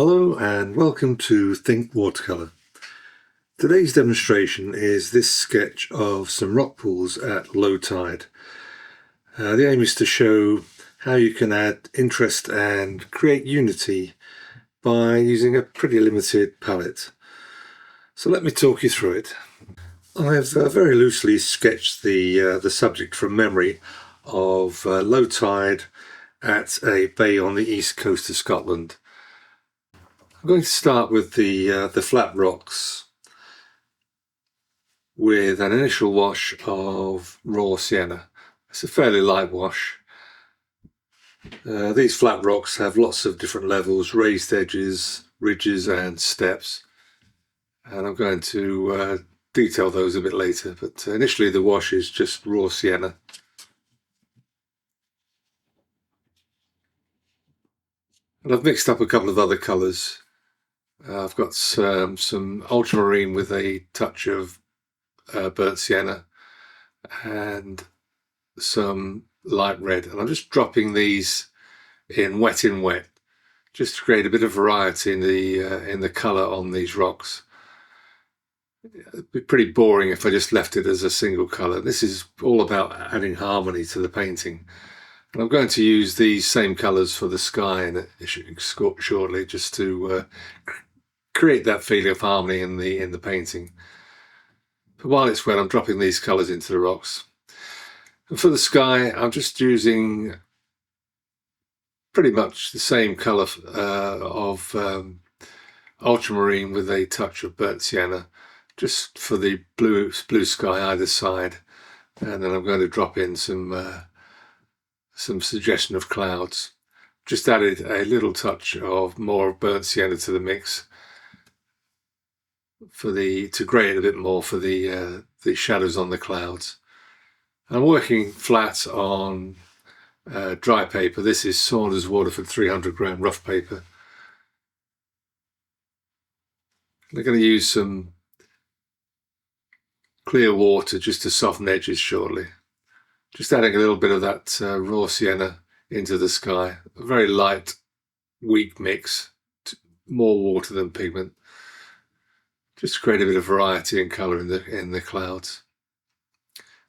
Hello and welcome to Think Watercolour. Today's demonstration is this sketch of some rock pools at low tide. The aim is to show how you can add interest and create unity by using a pretty limited palette. So let me talk you through it. I've very loosely sketched the subject from memory of low tide at a bay on the east coast of Scotland. I'm going to start with the flat rocks with an initial wash of raw sienna. It's a fairly light wash. These flat rocks have lots of different levels, raised edges, ridges and steps, and I'm going to detail those a bit later, but initially the wash is just raw sienna. And I've mixed up a couple of other colours. I've got some ultramarine with a touch of burnt sienna and some light red, and I'm just dropping these in wet, just to create a bit of variety in the colour on these rocks. It'd be pretty boring if I just left it as a single colour. This is all about adding harmony to the painting. And I'm going to use these same colours for the sky shortly, just to create that feeling of harmony in the painting. But while it's wet, I'm dropping these colours into the rocks. And for the sky, I'm just using pretty much the same colour of ultramarine with a touch of burnt sienna, just for the blue sky either side. And then I'm going to drop in some suggestion of clouds. Just added a little touch of more burnt sienna to the mix to grey it a bit more for the shadows on the clouds. I'm working flat on dry paper. This is Saunders Waterford 300 gram rough paper. I'm going to use some clear water just to soften edges shortly. Just adding a little bit of that raw sienna into the sky. A very light, weak mix, more water than pigment. Just to create a bit of variety and colour in the clouds.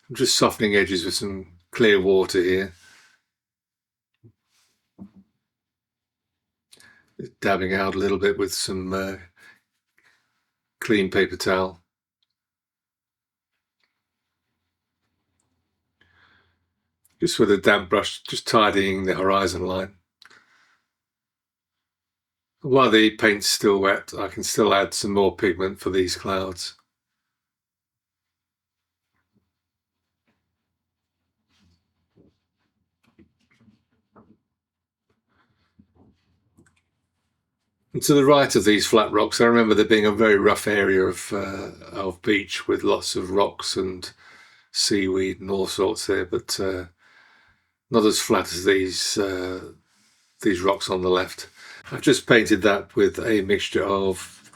I'm just softening edges with some clear water here. Just dabbing out a little bit with some clean paper towel. Just with a damp brush, just tidying the horizon line. While the paint's still wet, I can still add some more pigment for these clouds. And to the right of these flat rocks, I remember there being a very rough area of beach with lots of rocks and seaweed and all sorts there, but not as flat as these rocks on the left. I've just painted that with a mixture of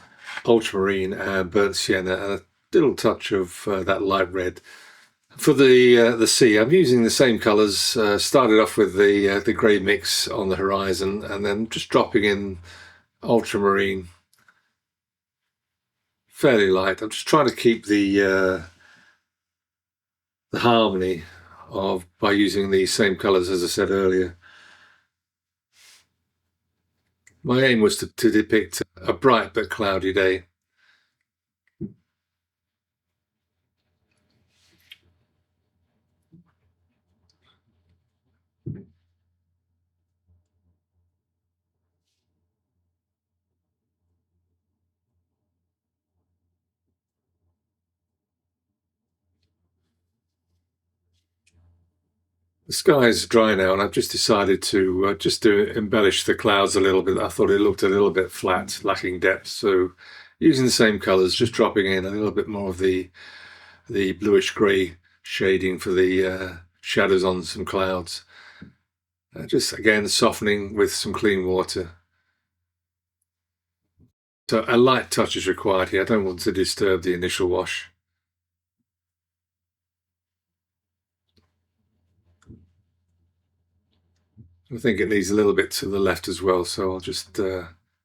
ultramarine and burnt sienna and a little touch of that light red. For the sea, I'm using the same colours. Started off with the grey mix on the horizon, and then just dropping in ultramarine, fairly light. I'm just trying to keep the harmony by using these same colours as I said earlier. My aim was to depict a bright but cloudy day. The sky is dry now, and I've just decided to embellish the clouds a little bit. I thought it looked a little bit flat, lacking depth, so using the same colours, just dropping in a little bit more of the bluish grey shading for the shadows on some clouds. Just again softening with some clean water. So a light touch is required here. I don't want to disturb the initial wash. I think it needs a little bit to the left as well, so I'll just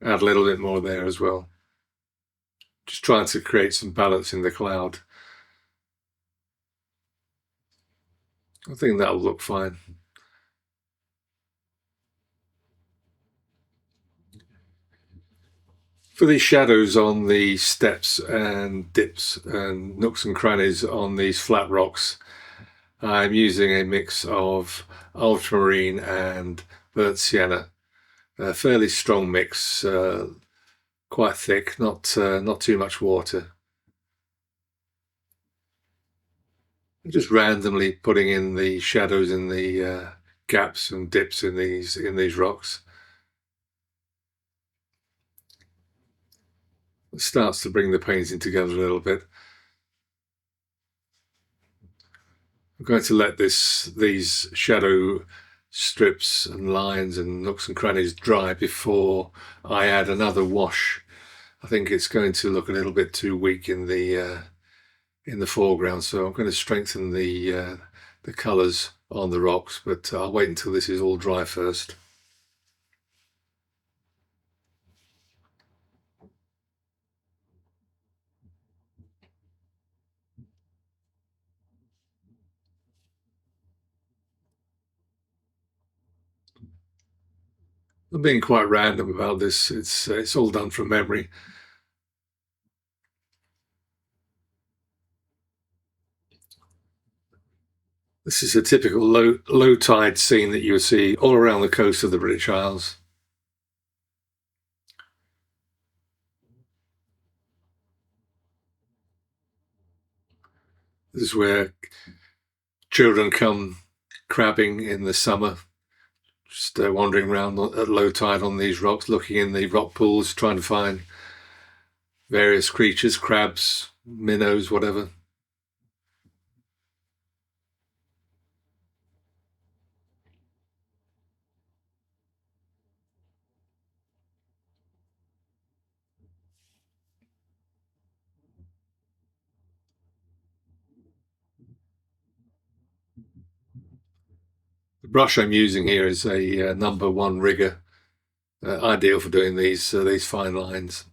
add a little bit more there as well. Just trying to create some balance in the cloud. I think that'll look fine. For these shadows on the steps and dips and nooks and crannies on these flat rocks, I'm using a mix of ultramarine and burnt sienna. A fairly strong mix, quite thick, not too much water. Just randomly putting in the shadows in the gaps and dips in these rocks. It starts to bring the painting together a little bit. I'm going to let these shadow strips and lines and nooks and crannies dry before I add another wash. I think it's going to look a little bit too weak in the foreground, so I'm going to strengthen the colours on the rocks, but I'll wait until this is all dry first. I'm being quite random about this. It's all done from memory. This is a typical low tide scene that you would see all around the coast of the British Isles. This is where children come crabbing in the summer, just wandering around at low tide on these rocks, looking in the rock pools, trying to find various creatures, crabs, minnows, whatever. The brush I'm using here is a number 1 rigger, ideal for doing these fine lines.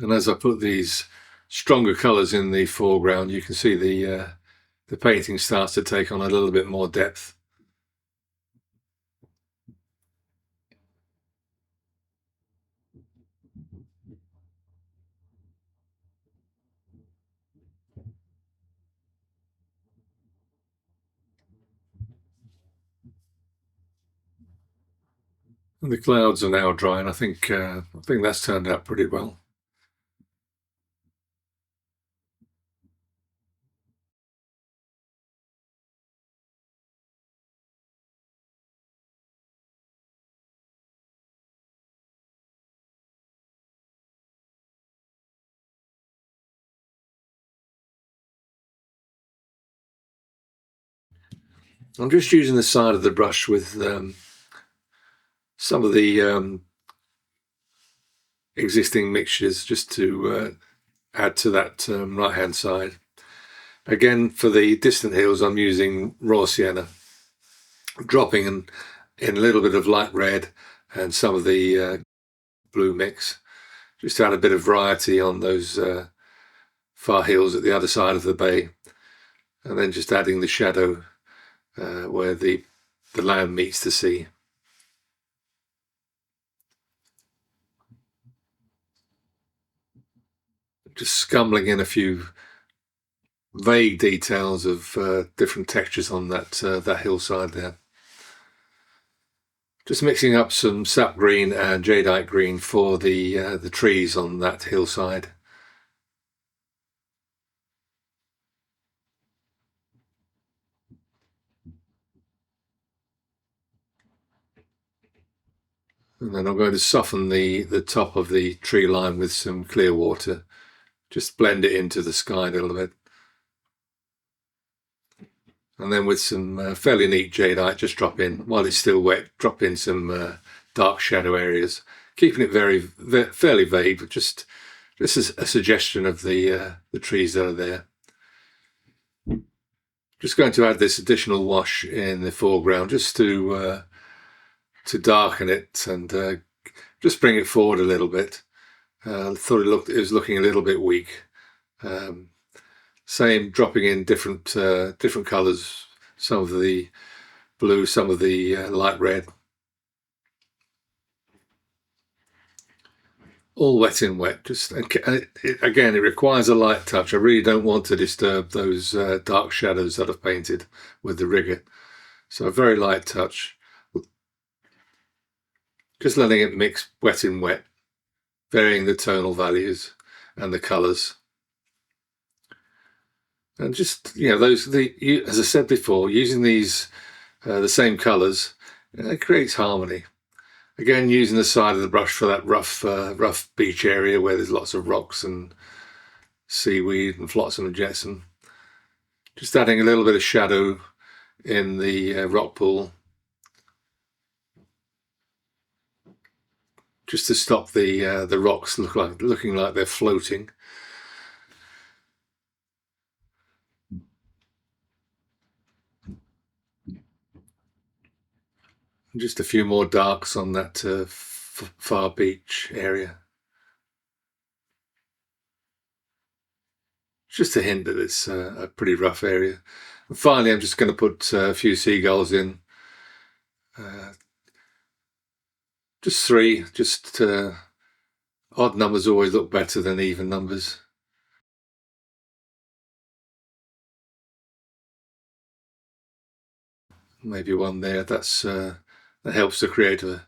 And as I put these stronger colours in the foreground, you can see the painting starts to take on a little bit more depth. And the clouds are now dry, and I think that's turned out pretty well. I'm just using the side of the brush with some of the existing mixtures just to add to that right-hand side. Again, for the distant hills, I'm using raw sienna, dropping in a little bit of light red and some of the blue mix, just to add a bit of variety on those far hills at the other side of the bay, and then just adding the shadow where the land meets the sea. Just scumbling in a few vague details of different textures on that hillside there. Just mixing up some sap green and jadeite green for the trees on that hillside. And then I'm going to soften the top of the tree line with some clear water, Just blend it into the sky a little bit. And then with some fairly neat jadeite, just drop in, while it's still wet, drop in some dark shadow areas, keeping it fairly vague, but just as a suggestion of the trees that are there. Just going to add this additional wash in the foreground, just to darken it and just bring it forward a little bit. I thought it was looking a little bit weak. Same, dropping in different colours, some of the blue, some of the light red. All wet in wet. Just again, it requires a light touch. I really don't want to disturb those dark shadows that I've painted with the rigger. So a very light touch. Just letting it mix wet in wet, varying the tonal values and the colours. And just, as I said before, using these the same colours, it creates harmony. Again, using the side of the brush for that rough beach area where there's lots of rocks and seaweed and flotsam and jetsam. Just adding a little bit of shadow in the rock pool, just to stop the rocks looking like they're floating. Just a few more darks on that far beach area. Just a hint that it's a pretty rough area. And finally, I'm just going to put a few seagulls in. Just 3. Just odd numbers always look better than even numbers. Maybe one there. That helps to create a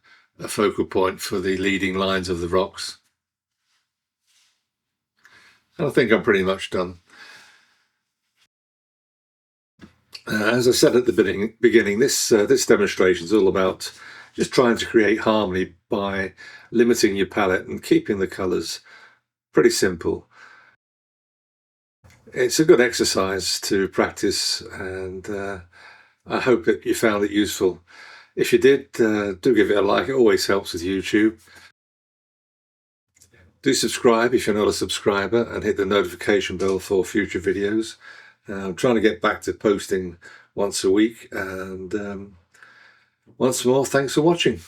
focal point for the leading lines of the rocks. And I think I'm pretty much done. As I said at the beginning, this demonstration is all about just trying to create harmony by limiting your palette and keeping the colours pretty simple. It's a good exercise to practice, and I hope that you found it useful. If you did, do give it a like. It always helps with YouTube. Do subscribe if you're not a subscriber, and hit the notification bell for future videos. I'm trying to get back to posting once a week, and once more, thanks for watching.